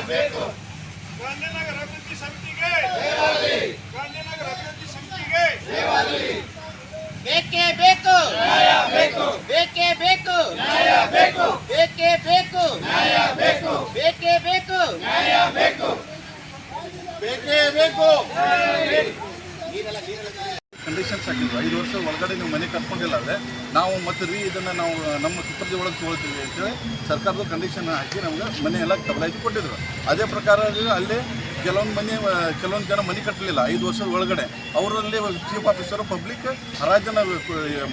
ಗಾಂಧಿನಗರ ಅಭಿವೃದ್ಧಿ ಸಮಿತಿಗೆ ಗಾಂಧಿನಗರ ಅಭಿವೃದ್ಧಿ ಸಮಿತಿಗೆ ಬೇಕೇ ಬೇಕು ನ್ಯಾಯ ಬೇಕು ಬೇಕೇ ಬೇಕು ನ್ಯಾಯ ಬೇಕು ಬೇಕೇ ಬೇಕು ನ್ಯಾಯ ಬೇಕು ಬೇಕೇ ಬೇಕು ನ್ಯಾಯ ಬೇಕು ಬೇಕೇ ಬೇಕು ಕಂಡೀಷನ್ಸ್ ಹಾಕಿದ್ವಿ 5 ವರ್ಷ ಒಳಗಡೆ ನೀವು ಮನೆ ಕಟ್ಕೊಂಡಿಲ್ಲ ಅಂದರೆ ನಾವು ಮತ್ತೆ ಇದನ್ನು ನಾವು ನಮ್ಮ ಸುಪರ್ದಿ ಒಳಗೆ ತೊಗೊಳ್ತೀವಿ ಅಂತೇಳಿ ಸರ್ಕಾರದ ಕಂಡೀಷನ್ ಹಾಕಿ ನಮ್ಗೆ ಮನೆ ಎಲ್ಲ ಕಬಲಾಯಿಸಿ ಕೊಟ್ಟಿದ್ರು. ಅದೇ ಪ್ರಕಾರ ಅಲ್ಲಿ ಕೆಲವೊಂದು ಜನ ಮನೆ ಕಟ್ಟಲಿಲ್ಲ 5 ವರ್ಷದ ಒಳಗಡೆ. ಅವರಲ್ಲಿ ಚೀಫ್ ಆಫೀಸರು ಪಬ್ಲಿಕ್ ಹರಾಜನ್ನು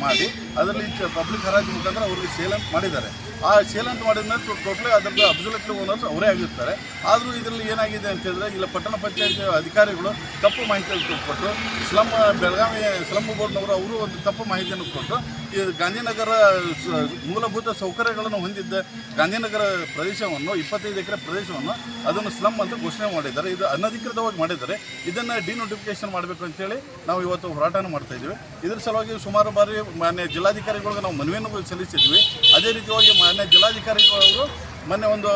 ಮಾಡಿ ಅದರಲ್ಲಿ ಪಬ್ಲಿಕ್ ಹರಾಜು ಮುಖಾಂತರ ಅವ್ರಿಗೆ ಸೇಲ್ ಅಂತ ಮಾಡಿದ್ದಾರೆ. ಆ ಸೇಲ್ ಅಂತ ಮಾಡಿದ ಮೇಲೆ ಟೋಟಲಿ ಅದರದ್ದು ಅಬ್ಸಲ್ಯೂಟ್ಲಿ ಓನರ್ಸ್ ಅವರೇ ಆಗಿರ್ತಾರೆ. ಆದರೂ ಇದರಲ್ಲಿ ಏನಾಗಿದೆ ಅಂತ ಹೇಳಿದ್ರೆ ಇಲ್ಲ ಪಟ್ಟಣ ಪಂಚಾಯತ್ ಅಧಿಕಾರಿಗಳು ತಪ್ಪು ಮಾಹಿತಿಯನ್ನು ಕೊಟ್ಟು ಬೆಳಗಾವಿ ಸ್ಲಮ್ ಬೋರ್ಡ್ನವರು ಅವರು ಒಂದು ತಪ್ಪು ಮಾಹಿತಿಯನ್ನು ಕೊಟ್ಟು ಈ ಗಾಂಧಿನಗರ ಮೂಲಭೂತ ಸೌಕರ್ಯಗಳನ್ನು ಹೊಂದಿದ್ದ ಗಾಂಧಿನಗರ ಪ್ರದೇಶವನ್ನು 25 ಎಕರೆ ಪ್ರದೇಶವನ್ನು ಅದನ್ನು ಸ್ಲಮ್ ಅಂತ ಘೋಷಣೆ ಮಾಡಿದ್ದಾರೆ. ಇದು ಅನಧಿಕೃತವಾಗಿ ಮಾಡಿದ್ದಾರೆ. ಇದನ್ನು ಡಿನೋಟಿಫಿಕೇಶನ್ ಮಾಡಬೇಕು ಅಂತೇಳಿ ನಾವು ಇವತ್ತು ಹೋರಾಟನ ಮಾಡ್ತಾಯಿದ್ದೀವಿ. ಇದರ ಸಲುವಾಗಿ ಸುಮಾರು ಬಾರಿ ಮಾನ್ಯ ಜಿಲ್ಲಾಧಿಕಾರಿಗಳಿಗೆ ನಾವು ಮನವಿಯನ್ನು ಸಲ್ಲಿಸಿದ್ವಿ. ಅದೇ ರೀತಿಯಾಗಿ ಮಾನ್ಯ ಜಿಲ್ಲಾಧಿಕಾರಿಗಳು ಮೊನ್ನೆ ಒಂದು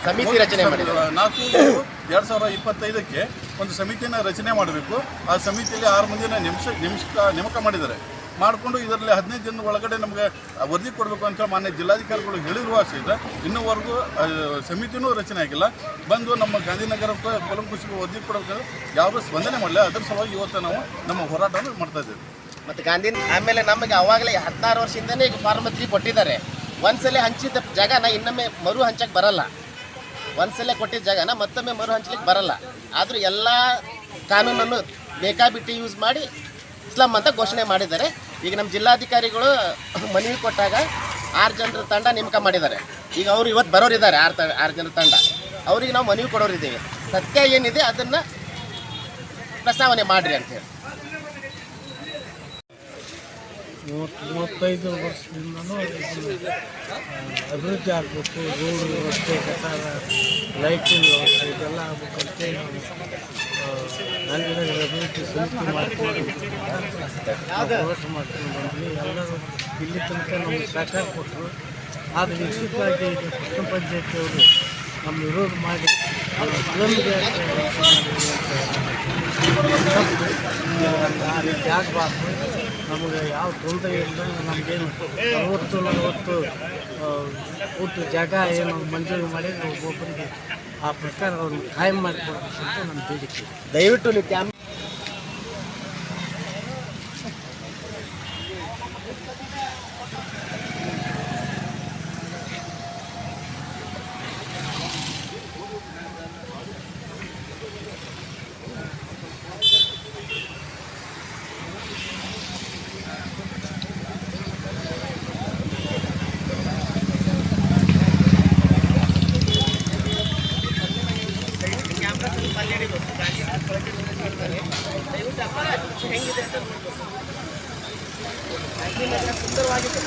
ಸಮಿತಿ ರಚನೆ ಮಾಡಿದ್ದಾರೆ. 4/2025ಕ್ಕೆ ಒಂದು ಸಮಿತಿಯನ್ನು ರಚನೆ ಮಾಡಬೇಕು. ಆ ಸಮಿತಿಯಲ್ಲಿ 6 ಮಂದಿನ ನೇಮಕ ಮಾಡಿದ್ದಾರೆ. ಮಾಡಿಕೊಂಡು ಇದರಲ್ಲಿ 15 ದಿನದ ಒಳಗಡೆ ನಮಗೆ ವರದಿ ಕೊಡಬೇಕು ಅಂತ ಮಾನ್ಯ ಜಿಲ್ಲಾಧಿಕಾರಿಗಳು ಹೇಳಿರುವ ಸಹಿತ ಇನ್ನೂವರೆಗೂ ಸಮಿತಿನೂ ರಚನೆ ಆಗಿಲ್ಲ. ಬಂದು ನಮ್ಮ ಗಾಂಧಿನಗರಕ್ಕೆ ಕೊಲಂಕುಷಿಗೆ ವರದಿ ಕೊಡಬೇಕಂದ್ರೆ ಯಾವುದೂ ಸ್ಪಂದನೆ ಮಾಡಲಿಲ್ಲ. ಅದರ ಸಲುವಾಗಿ ಇವತ್ತು ನಾವು ನಮ್ಮ ಹೋರಾಟವನ್ನು ಮಾಡ್ತಾ ಇದ್ದೇವೆ. ಮತ್ತು ಗಾಂಧಿ ಆಮೇಲೆ ನಮಗೆ ಅವಾಗಲೇ 16 ವರ್ಷದಿಂದನೇ ಈಗ ಫಾರ್ಮ್ 3 ಕೊಟ್ಟಿದ್ದಾರೆ. ಒಂದ್ಸಲ ಹಂಚಿದ ಜಾಗನ ಇನ್ನೊಮ್ಮೆ ಮರು ಹಂಚಕ್ಕೆ ಬರಲ್ಲ. ಒಂದ್ಸಲ ಕೊಟ್ಟಿದ್ದ ಜಾಗನ ಮತ್ತೊಮ್ಮೆ ಮರು ಹಂಚಲಿಕ್ಕೆ ಬರಲ್ಲ. ಆದರೂ ಎಲ್ಲ ಕಾನೂನನ್ನು ಬೇಕಾಬಿಟ್ಟು ಯೂಸ್ ಮಾಡಿ ಸ್ಲಮ್ ಅಂತ ಘೋಷಣೆ ಮಾಡಿದ್ದಾರೆ. ಈಗ ನಮ್ಮ ಜಿಲ್ಲಾಧಿಕಾರಿಗಳು ಮನವಿ ಕೊಟ್ಟಾಗ 6 ಜನರ ತಂಡ ನೇಮಕ ಮಾಡಿದ್ದಾರೆ. ಈಗ ಅವರು ಇವತ್ತು ಬರೋರಿದ್ದಾರೆ 6 ಜನರ ತಂಡ. ಅವ್ರಿಗೆ ನಾವು ಮನವಿ ಕೊಡೋರಿದ್ದೀವಿ. ಸತ್ಯ ಏನಿದೆ ಅದನ್ನು ಪ್ರಸ್ತಾವನೆ ಮಾಡಿರಿ ಅಂತೇಳಿ. 35 ವರ್ಷದಿಂದನೂ ಅಭಿವೃದ್ಧಿ ಆಗಬೇಕು. ರೋಡ್ ವ್ಯವಸ್ಥೆ, ಗಟಾರ, ಲೈಟಿನ ವ್ಯವಸ್ಥೆ ಇದೆಲ್ಲ ಆಗಬೇಕಂತೇಳಿ ನಾವು ಗಾಂಧಿನಗರ ಅಭಿವೃದ್ಧಿ ಸಮಿತಿ ಮಾಡ್ಕೊಂಡು ಹೋರಾಟ ಮಾಡ್ಕೊಂಡು ಬಂದ್ವಿ. ಎಲ್ಲರೂ ಇಲ್ಲಿ ತನಕ ನಮಗೆ ಸಹಕಾರ ಕೊಟ್ಟರು. ಆದರೆ ಇತ್ತೀಚೆಗೆ ಈಗ ಪಟ್ಟಣ ಪಂಚಾಯತಿಯವರು ನಮ್ಮ ವಿರೋಧ ಮಾಡಿ ಸ್ಲಮ್ಗೆ ಆ ರೀತಿ ಆಗಬಾರ್ದು. ನಮಗೆ ಯಾವ ತೊಂದರೆ ಇಲ್ಲದಂಗೆ ನಮಗೇನು 60-40 ಫುಟ್ ಜಾಗ ಏನು ಮಂಜೂರು ಮಾಡಿ ಒಬ್ಬೊಬ್ಬರಿಗೆ ಆ ಪ್ರಕಾರ ಅವ್ರನ್ನ ಕಾಯಂ ಮಾಡಿಕೊಡ್ಬೇಕಂತ ನಮ್ಮ ಬೇಡಿಕೆ. ದಯವಿಟ್ಟು ನೀವು ಕ್ಯಾಮ್ ಹೆಂಗಿದೆ ಅಂತ ಸುಂದರವಾಗಿದೆ.